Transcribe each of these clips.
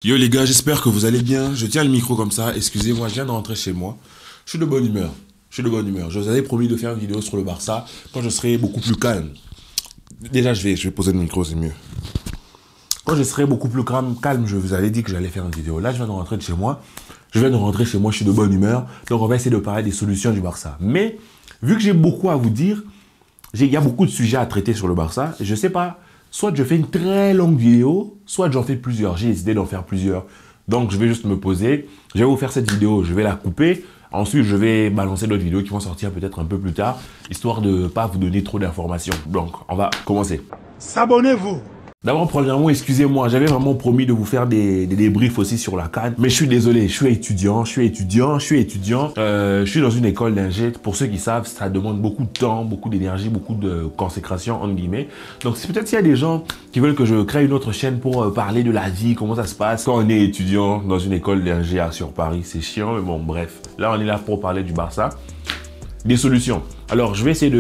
Yo les gars, j'espère que vous allez bien. Je tiens le micro comme ça. Excusez-moi, je viens de rentrer chez moi. Je suis de bonne humeur. Je suis de bonne humeur. Je vous avais promis de faire une vidéo sur le Barça quand je serai beaucoup plus calme. Déjà, je vais poser le micro, c'est mieux. Quand je serai beaucoup plus calme, je vous avais dit que j'allais faire une vidéo. Là, je viens de rentrer de chez moi. Je viens de rentrer chez moi, je suis de bonne humeur. Donc, on va essayer de parler des solutions du Barça. Mais, vu que j'ai beaucoup à vous dire, il y a beaucoup de sujets à traiter sur le Barça. Je sais pas. Soit je fais une très longue vidéo, soit j'en fais plusieurs. J'ai décidé d'en faire plusieurs. Donc, je vais juste me poser. Je vais vous faire cette vidéo, je vais la couper. Ensuite, je vais balancer d'autres vidéos qui vont sortir peut-être un peu plus tard, histoire de ne pas vous donner trop d'informations. Donc, on va commencer. S'abonnez-vous. D'abord, premièrement, excusez-moi, j'avais vraiment promis de vous faire des débriefs aussi sur la CAN, mais je suis désolé, je suis étudiant, je suis dans une école d'ingé. Pour ceux qui savent, ça demande beaucoup de temps, beaucoup d'énergie, beaucoup de consécration, entre guillemets. Donc, peut-être s'il y a des gens qui veulent que je crée une autre chaîne pour parler de la vie, comment ça se passe quand on est étudiant dans une école d'ingé sur Paris, c'est chiant, mais bon, bref. Là, on est là pour parler du Barça. Des solutions. Alors, je vais essayer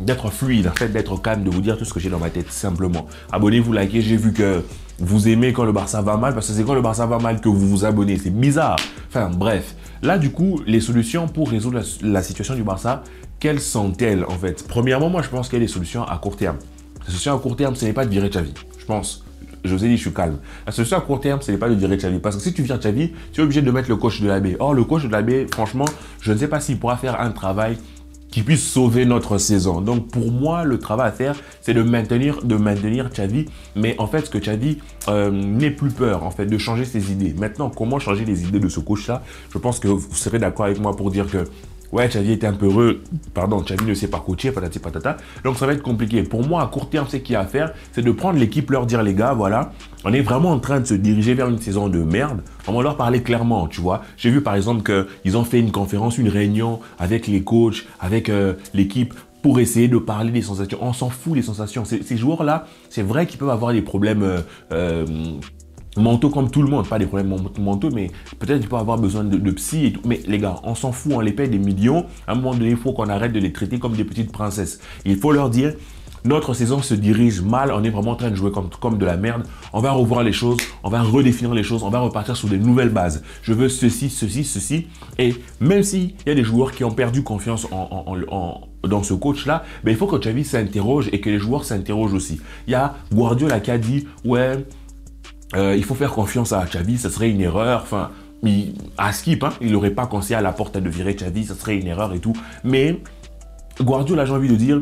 d'être fluide, en fait, d'être calme, de vous dire tout ce que j'ai dans ma tête, simplement. Abonnez-vous, likez, j'ai vu que vous aimez quand le Barça va mal, parce que c'est quand le Barça va mal que vous vous abonnez, c'est bizarre. Enfin, bref. Là, du coup, les solutions pour résoudre la situation du Barça, quelles sont-elles, en fait? Premièrement, moi, je pense qu'il y a des solutions à court terme. Les solutions à court terme, ce n'est pas de virer Xavi, je pense. Je vous ai dit, je suis calme. La solution à court terme, ce n'est pas de virer Xavi. Parce que si tu vires Xavi, tu es obligé de mettre le coach de l'AB. Or, le coach de l'AB, franchement, je ne sais pas s'il pourra faire un travail qui puisse sauver notre saison. Donc, pour moi, le travail à faire, c'est de maintenir Xavi. Mais en fait, ce que Xavi n'ait plus peur, en fait, de changer ses idées. Maintenant, comment changer les idées de ce coach-là? Je pense que vous serez d'accord avec moi pour dire que ouais, Xavi était un peu heureux. Pardon, Xavi ne sait pas coacher, patati patata. Donc, ça va être compliqué. Pour moi, à court terme, ce qu'il y a à faire, c'est de prendre l'équipe, leur dire, les gars, voilà, on est vraiment en train de se diriger vers une saison de merde. On va leur parler clairement, tu vois. J'ai vu, par exemple, qu'ils ont fait une conférence, une réunion avec les coachs, avec l'équipe, pour essayer de parler des sensations. On s'en fout des sensations. Ces joueurs-là, c'est vrai qu'ils peuvent avoir des problèmes mentaux comme tout le monde, pas des problèmes mentaux, mais peut-être qu'ils peuvent avoir besoin de psy et tout. Mais les gars, on s'en fout, on les paye des millions. À un moment donné, il faut qu'on arrête de les traiter comme des petites princesses. Il faut leur dire, notre saison se dirige mal, on est vraiment en train de jouer comme de la merde. On va revoir les choses, on va redéfinir les choses, on va repartir sur des nouvelles bases. Je veux ceci, ceci, ceci. Et même s'il y a des joueurs qui ont perdu confiance dans ce coach-là, ben, il faut que Xavi s'interroge et que les joueurs s'interrogent aussi. Il y a Guardiola qui a dit, ouais, il faut faire confiance à Xavi, ça serait une erreur. Enfin, à Skip, hein, il n'aurait pas conseillé à Laporte de virer Xavi, ça serait une erreur et tout. Mais Guardiola, j'ai envie de dire,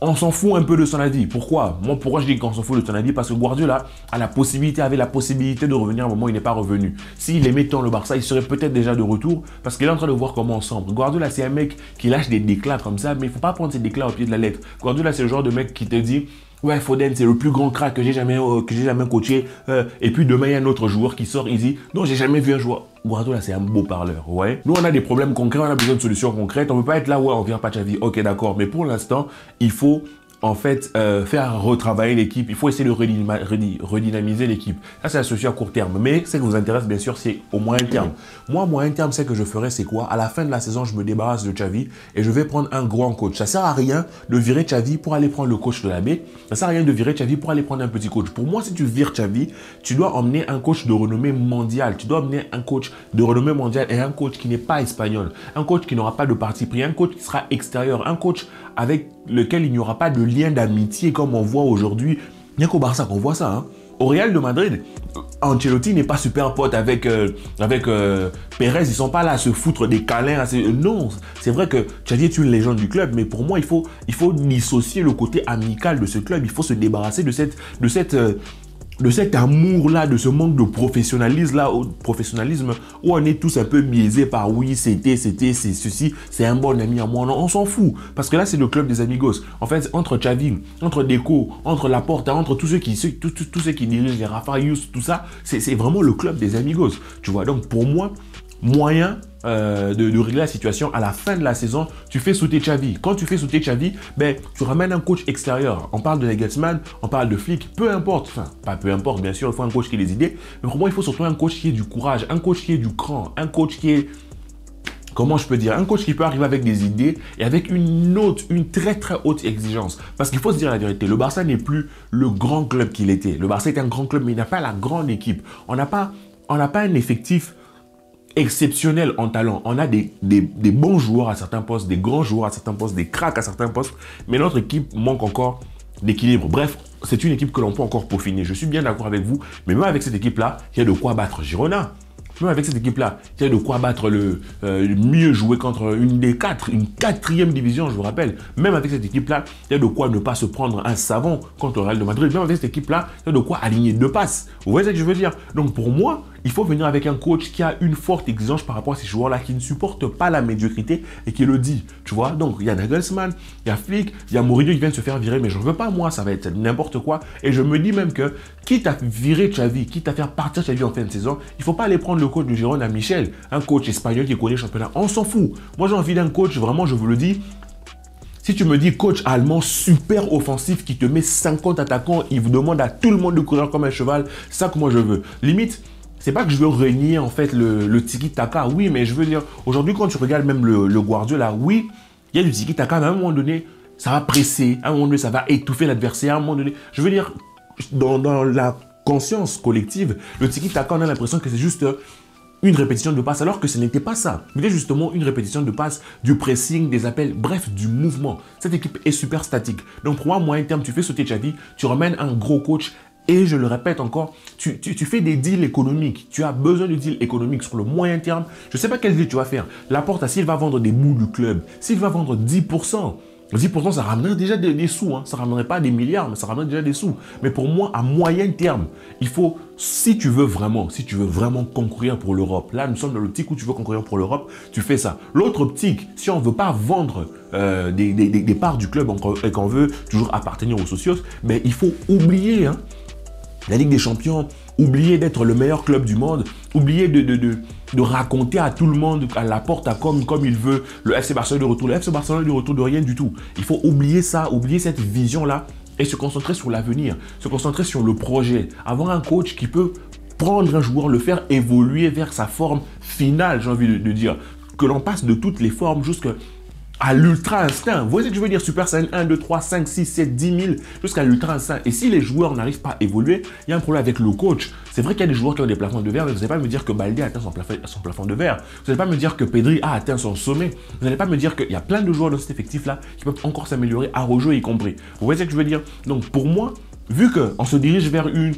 on s'en fout un peu de son avis. Pourquoi? Moi, pourquoi je dis qu'on s'en fout de son avis? Parce que Guardiola avait la possibilité de revenir à un moment où il n'est pas revenu. S'il aimait tant le Barça, il serait peut-être déjà de retour parce qu'il est en train de voir comment on semble. Guardiola, c'est un mec qui lâche des déclats comme ça, mais il ne faut pas prendre ces déclats au pied de la lettre. Guardiola, c'est le genre de mec qui te dit, ouais, Foden, c'est le plus grand crack que j'ai jamais coaché. Et puis demain, il y a un autre joueur qui sort, il dit, non, j'ai jamais vu un joueur. Guardiola, c'est un beau parleur, ouais. Nous, on a des problèmes concrets, on a besoin de solutions concrètes. On ne peut pas être là, ouais, on vient pas Xavi. Ok, d'accord. Mais pour l'instant, il faut en fait faire retravailler l'équipe. Il faut essayer de redynamiser l'équipe. Ça, c'est la solution à court terme. Mais ce qui vous intéresse, bien sûr, c'est au moyen terme. Moi, moyen terme, ce que je ferais, c'est quoi? À la fin de la saison, je me débarrasse de Xavi et je vais prendre un grand coach. Ça sert à rien de virer Xavi pour aller prendre le coach de la baie. Ça sert à rien de virer Xavi pour aller prendre un petit coach. Pour moi, si tu vires Xavi, tu dois emmener un coach de renommée mondiale. Tu dois emmener un coach de renommée mondiale et un coach qui n'est pas espagnol. Un coach qui n'aura pas de parti pris. Un coach qui sera extérieur. Un coach avec lequel il n'y aura pas de lien d'amitié comme on voit aujourd'hui. Il n'y a qu'au Barça qu'on voit ça. Hein. Au Real de Madrid, Ancelotti n'est pas super pote avec Pérez. Ils sont pas là à se foutre des câlins. Non, c'est vrai que Xavi est une légende du club, mais pour moi, il faut dissocier le côté amical de ce club. Il faut se débarrasser de cet amour-là, de ce manque de professionnalisme-là, où on est tous un peu biaisés par oui, c'est ceci, c'est un bon ami à moi. Non, on s'en fout. Parce que là, c'est le club des amigos. En fait, entre Xavi, entre Deco, entre Laporta, entre tous ceux qui dirigent les Rafa Youss, tout ça, c'est vraiment le club des amigos. Tu vois, donc pour moi, moyen de régler la situation à la fin de la saison, tu fais sauter Xavi. Quand tu fais sauter Xavi, ben, tu ramènes un coach extérieur. On parle de Nagelsmann, on parle de Flick, peu importe. Enfin, pas peu importe, bien sûr, il faut un coach qui ait des idées. Mais pour moi, il faut surtout un coach qui ait du courage, un coach qui ait du cran, un coach qui ait... Comment je peux dire? Un coach qui peut arriver avec des idées et avec une très très haute exigence. Parce qu'il faut se dire la vérité, le Barça n'est plus le grand club qu'il était. Le Barça est un grand club, mais il n'a pas la grande équipe. On n'a pas on n'a pas un effectif exceptionnel en talent. On a des bons joueurs à certains postes, des grands joueurs à certains postes, des cracks à certains postes, mais notre équipe manque encore d'équilibre. Bref, c'est une équipe que l'on peut encore peaufiner. Je suis bien d'accord avec vous, mais même avec cette équipe-là, il y a de quoi battre Girona. Même avec cette équipe-là, il y a de quoi battre mieux jouer contre une quatrième division, je vous rappelle. Même avec cette équipe-là, il y a de quoi ne pas se prendre un savon contre le Real de Madrid. Même avec cette équipe-là, il y a de quoi aligner 2 passes. Vous voyez ce que je veux dire? Donc pour moi, il faut venir avec un coach qui a une forte exigence par rapport à ces joueurs-là, qui ne supportent pas la médiocrité et qui le dit. Tu vois? Donc il y a Nagelsmann, il y a Flick, il y a Mourinho qui vient de se faire virer, mais je ne veux pas, moi, ça va être n'importe quoi. Et je me dis même que, quitte à virer Xavi, quitte à faire partir Xavi en fin de saison, il ne faut pas aller prendre le coach de Girona à Michel, un coach espagnol qui connaît le championnat. On s'en fout. Moi, j'ai envie d'un coach, vraiment, je vous le dis. Si tu me dis coach allemand super offensif qui te met 50 attaquants, il vous demande à tout le monde de courir comme un cheval, c'est ça que moi je veux. Limite, c'est pas que je veux renier en fait le tiki-taka, oui, mais je veux dire, aujourd'hui quand tu regardes même le Guardiola, oui, il y a du tiki-taka, mais à un moment donné, ça va presser, à un moment donné, ça va étouffer l'adversaire, à un moment donné, je veux dire, dans la conscience collective, le tiki-taka, on a l'impression que c'est juste une répétition de passe, alors que ce n'était pas ça. C'était justement une répétition de passe, du pressing, des appels, bref, du mouvement. Cette équipe est super statique. Donc pour moi, à moyen terme, tu fais sauter Xavi, tu ramènes un gros coach et je le répète encore, tu fais des deals économiques. Tu as besoin de deals économiques sur le moyen terme. Je ne sais pas quel deal tu vas faire. Laporta, s'il va vendre des bouts du club, s'il va vendre 10%, 10%, ça ramènerait déjà des sous. Hein. Ça ne ramènerait pas des milliards, mais ça ramènerait déjà des sous. Mais pour moi, à moyen terme, il faut, si tu veux vraiment concourir pour l'Europe, là, nous sommes dans l'optique où tu veux concourir pour l'Europe, tu fais ça. L'autre optique, si on ne veut pas vendre des parts du club et qu'on veut toujours appartenir aux socios, mais il faut oublier la Ligue des Champions, oublier d'être le meilleur club du monde, oublier de raconter à tout le monde à Laporta comme il veut le FC Barcelone de retour. Le FC Barcelone de retour de rien du tout. Il faut oublier ça, oublier cette vision-là et se concentrer sur l'avenir, se concentrer sur le projet. Avoir un coach qui peut prendre un joueur, le faire évoluer vers sa forme finale, j'ai envie de dire. Que l'on passe de toutes les formes jusqu'à l'ultra instinct. Vous voyez ce que je veux dire? Super Saiyan 1, 2, 3, 5, 6, 7, 10 000 jusqu'à l'ultra instinct. Et si les joueurs n'arrivent pas à évoluer, il y a un problème avec le coach. C'est vrai qu'il y a des joueurs qui ont des plafonds de verre, mais vous n'allez pas me dire que Baldé a atteint son plafond de verre. Vous n'allez pas me dire que Pedri a atteint son sommet. Vous n'allez pas me dire qu'il y a plein de joueurs dans cet effectif-là qui peuvent encore s'améliorer, à rejouer y compris. Vous voyez ce que je veux dire? Donc pour moi, vu qu'on se dirige vers une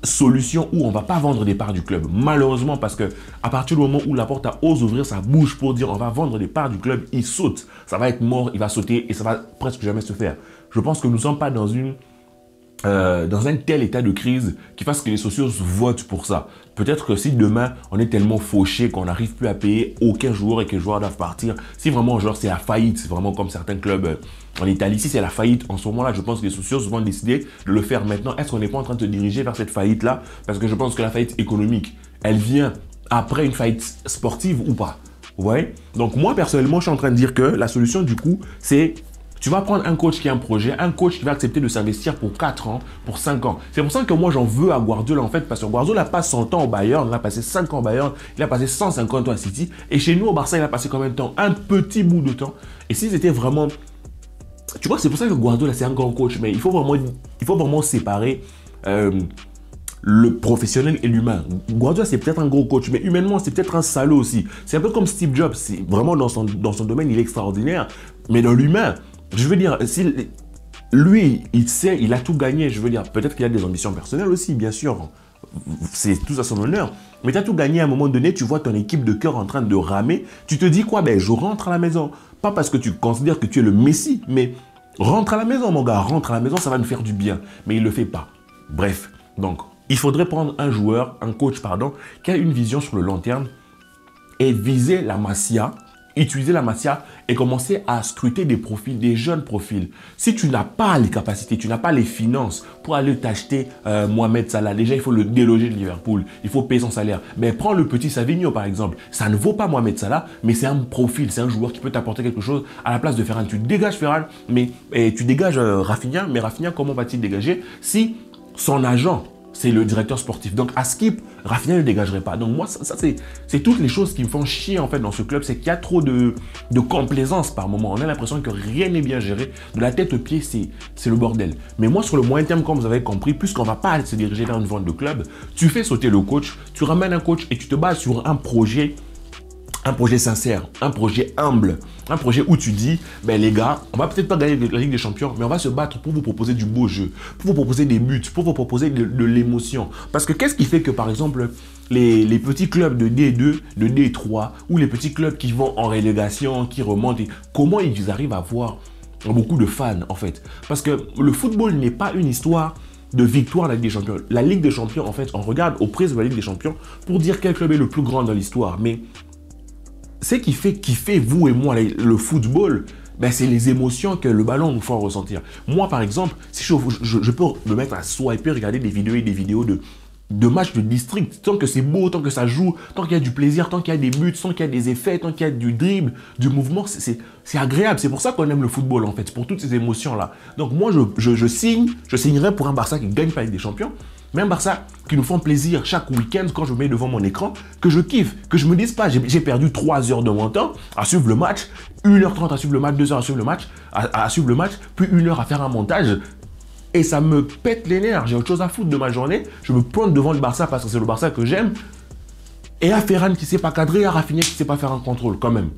solution où on ne va pas vendre des parts du club. Malheureusement, parce que à partir du moment où Laporta ose ouvrir sa bouche pour dire on va vendre des parts du club, il saute. Ça va être mort, il va sauter et ça va presque jamais se faire. Je pense que nous ne sommes pas dans un tel état de crise qui fasse que les socios votent pour ça. Peut-être que si demain, on est tellement fauché qu'on n'arrive plus à payer aucun joueur et que les joueurs doivent partir, si vraiment genre c'est la faillite, c'est vraiment comme certains clubs en Italie, si c'est la faillite, en ce moment-là, je pense que les socios vont décider de le faire maintenant. Est-ce qu'on n'est pas en train de se diriger vers cette faillite-là? Parce que je pense que la faillite économique, elle vient après une faillite sportive ou pas. Vous voyez? Donc moi, personnellement, je suis en train de dire que la solution du coup, c'est tu vas prendre un coach qui a un projet, un coach qui va accepter de s'investir pour 4 ans, pour 5 ans. C'est pour ça que moi, j'en veux à Guardiola, en fait, parce que Guardiola passe 100 ans au Bayern, il a passé 5 ans au Bayern, il a passé 150 ans à City. Et chez nous, au Barça, il a passé combien de temps? Un petit bout de temps. Et si c'était vraiment... Tu vois, c'est pour ça que Guardiola, c'est un grand coach, mais il faut vraiment séparer le professionnel et l'humain. Guardiola, c'est peut-être un gros coach, mais humainement, c'est peut-être un salaud aussi. C'est un peu comme Steve Jobs. Vraiment, dans son domaine, il est extraordinaire. Mais dans l'humain... Je veux dire, lui, il sait, il a tout gagné. Je veux dire, peut-être qu'il a des ambitions personnelles aussi, bien sûr. C'est tout à son honneur. Mais tu as tout gagné à un moment donné, tu vois ton équipe de cœur en train de ramer. Tu te dis quoi? Ben, je rentre à la maison. Pas parce que tu considères que tu es le Messi, mais rentre à la maison, mon gars. Rentre à la maison, ça va nous faire du bien. Mais il ne le fait pas. Bref, donc, il faudrait prendre un coach, qui a une vision sur le long terme et viser la Masia, utiliser la Masia et commencer à scruter des profils, des jeunes profils. Si tu n'as pas les capacités, tu n'as pas les finances pour aller t'acheter Mohamed Salah, déjà il faut le déloger de Liverpool, il faut payer son salaire. Mais prends le petit Savinho par exemple, ça ne vaut pas Mohamed Salah, mais c'est un profil, c'est un joueur qui peut t'apporter quelque chose à la place de Ferran. Tu dégages Ferran, mais tu dégages Rafinha, mais Rafinha comment va-t-il dégager si son agent c'est le directeur sportif. Donc, à Skip, Rafinha ne dégagerait pas. Donc, moi, ça c'est toutes les choses qui me font chier, en fait, dans ce club. C'est qu'il y a trop de complaisance par moment. On a l'impression que rien n'est bien géré. De la tête aux pieds, c'est le bordel. Mais moi, sur le moyen terme, comme vous avez compris, puisqu'on ne va pas se diriger vers une vente de club, tu fais sauter le coach, tu ramènes un coach et tu te bases sur un projet sincère, un projet humble, un projet où tu dis, ben les gars, on va peut-être pas gagner la Ligue des Champions, mais on va se battre pour vous proposer du beau jeu, pour vous proposer des buts, pour vous proposer de l'émotion. Parce que qu'est-ce qui fait que, par exemple, les petits clubs de D2, de D3, ou les petits clubs qui vont en relégation, qui remontent, comment ils arrivent à avoir beaucoup de fans, en fait? Parce que le football n'est pas une histoire de victoire à la Ligue des Champions. La Ligue des Champions, en fait, on regarde au prix de la Ligue des Champions pour dire quel club est le plus grand dans l'histoire, mais ce qui fait kiffer vous et moi le football, ben c'est les émotions que le ballon nous fait ressentir. Moi, par exemple, si je peux me mettre à swiper, regarder des vidéos et des vidéos de matchs de district, tant que c'est beau, tant que ça joue, tant qu'il y a du plaisir, tant qu'il y a des buts, tant qu'il y a des effets, tant qu'il y a du dribble, du mouvement, c'est agréable. C'est pour ça qu'on aime le football, en fait, pour toutes ces émotions-là. Donc moi, je signerais pour un Barça qui ne gagne pas avec des champions, mais un Barça qui nous font plaisir chaque week-end quand je me mets devant mon écran, que je kiffe, que je me dise pas, j'ai perdu 3 heures de mon temps à suivre le match, 1h30 à suivre le match, 2 heures à suivre le match, à suivre le match, puis 1 heure à faire un montage. Et ça me pète les nerfs. J'ai autre chose à foutre de ma journée. Je me plante devant le Barça parce que c'est le Barça que j'aime. Et à Ferran qui ne sait pas cadrer, à Rafinha qui ne sait pas faire un contrôle quand même.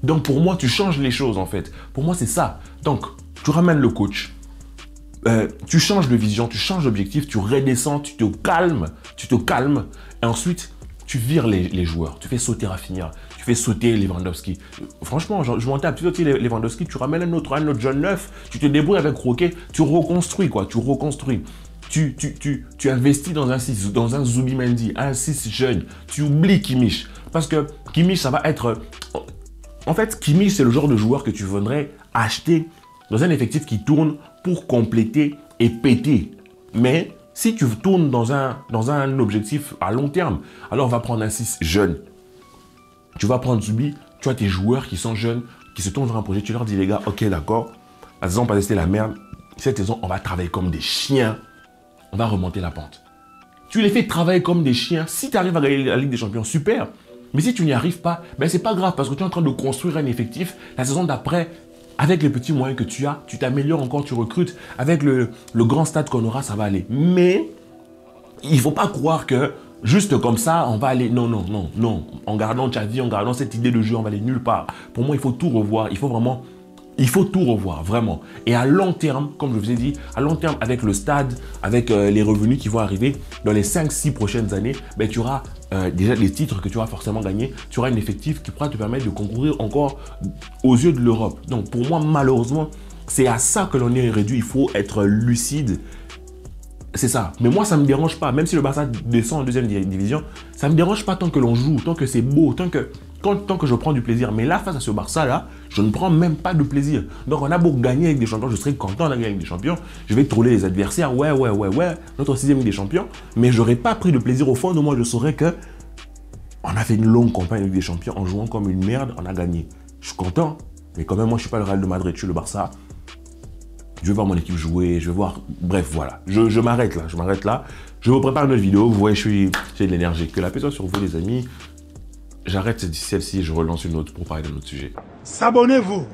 Donc pour moi, tu changes les choses en fait. Pour moi, c'est ça. Donc, tu ramènes le coach. Tu changes de vision, tu changes d'objectif, tu redescends, tu te calmes. Et ensuite, tu vires les joueurs. Tu fais sauter Rafinha. Tu fais sauter Lewandowski. Franchement, je m'en tape. Tu fais sauter Lewandowski, tu ramènes un autre jeune neuf, tu te débrouilles avec Roquet, tu reconstruis quoi, tu reconstruis. Tu investis dans un Zubimendi, un 6 jeune. Tu oublies Kimmich. Parce que Kimmich, ça va être... En fait, Kimmich, c'est le genre de joueur que tu voudrais acheter dans un effectif qui tourne pour compléter et péter. Mais si tu tournes dans un objectif à long terme, alors on va prendre un 6 jeune. Tu vas prendre Zubi, tu as tes joueurs qui sont jeunes, qui se tournent vers un projet, tu leur dis les gars, ok d'accord, la saison passée c'était la merde, cette saison on va travailler comme des chiens, on va remonter la pente. Tu les fais travailler comme des chiens, si tu arrives à gagner la Ligue des Champions, super. Mais si tu n'y arrives pas, ben c'est pas grave parce que tu es en train de construire un effectif, la saison d'après, avec les petits moyens que tu as, tu t'améliores encore, tu recrutes. Avec le grand stade qu'on aura, ça va aller. Mais il ne faut pas croire que juste comme ça, on va aller... Non. En gardant Xavi, en gardant cette idée de jeu, on va aller nulle part. Pour moi, il faut tout revoir. Il faut tout revoir, vraiment. Et à long terme, comme je vous ai dit, à long terme, avec le stade, avec les revenus qui vont arriver dans les 5-6 prochaines années, ben, tu auras déjà des titres que tu vas forcément gagner. Tu auras un effectif qui pourra te permettre de concourir encore aux yeux de l'Europe. Donc pour moi, malheureusement, c'est à ça que l'on est réduit. Il faut être lucide. C'est ça. Mais moi, ça ne me dérange pas. Même si le Barça descend en deuxième division, ça ne me dérange pas tant que l'on joue, tant que c'est beau, tant que je prends du plaisir. Mais là, face à ce Barça-là, je ne prends même pas de plaisir. Donc, on a beau gagner avec des champions, je serais content de gagner avec des champions. Je vais troller les adversaires. Ouais, notre 6e Ligue des Champions. Mais je n'aurais pas pris de plaisir au fond de moi. Je saurais que on a fait une longue campagne avec des champions en jouant comme une merde. On a gagné. Je suis content. Mais quand même, moi, je ne suis pas le Real de Madrid. Je suis le Barça. Je vais voir mon équipe jouer, je vais voir... Bref, voilà. Je m'arrête là. Je vous prépare une autre vidéo. Vous voyez, j'ai de l'énergie. Que la paix soit sur vous, les amis. J'arrête celle-ci et je relance une autre pour parler d'un autre sujet. S'abonnez-vous.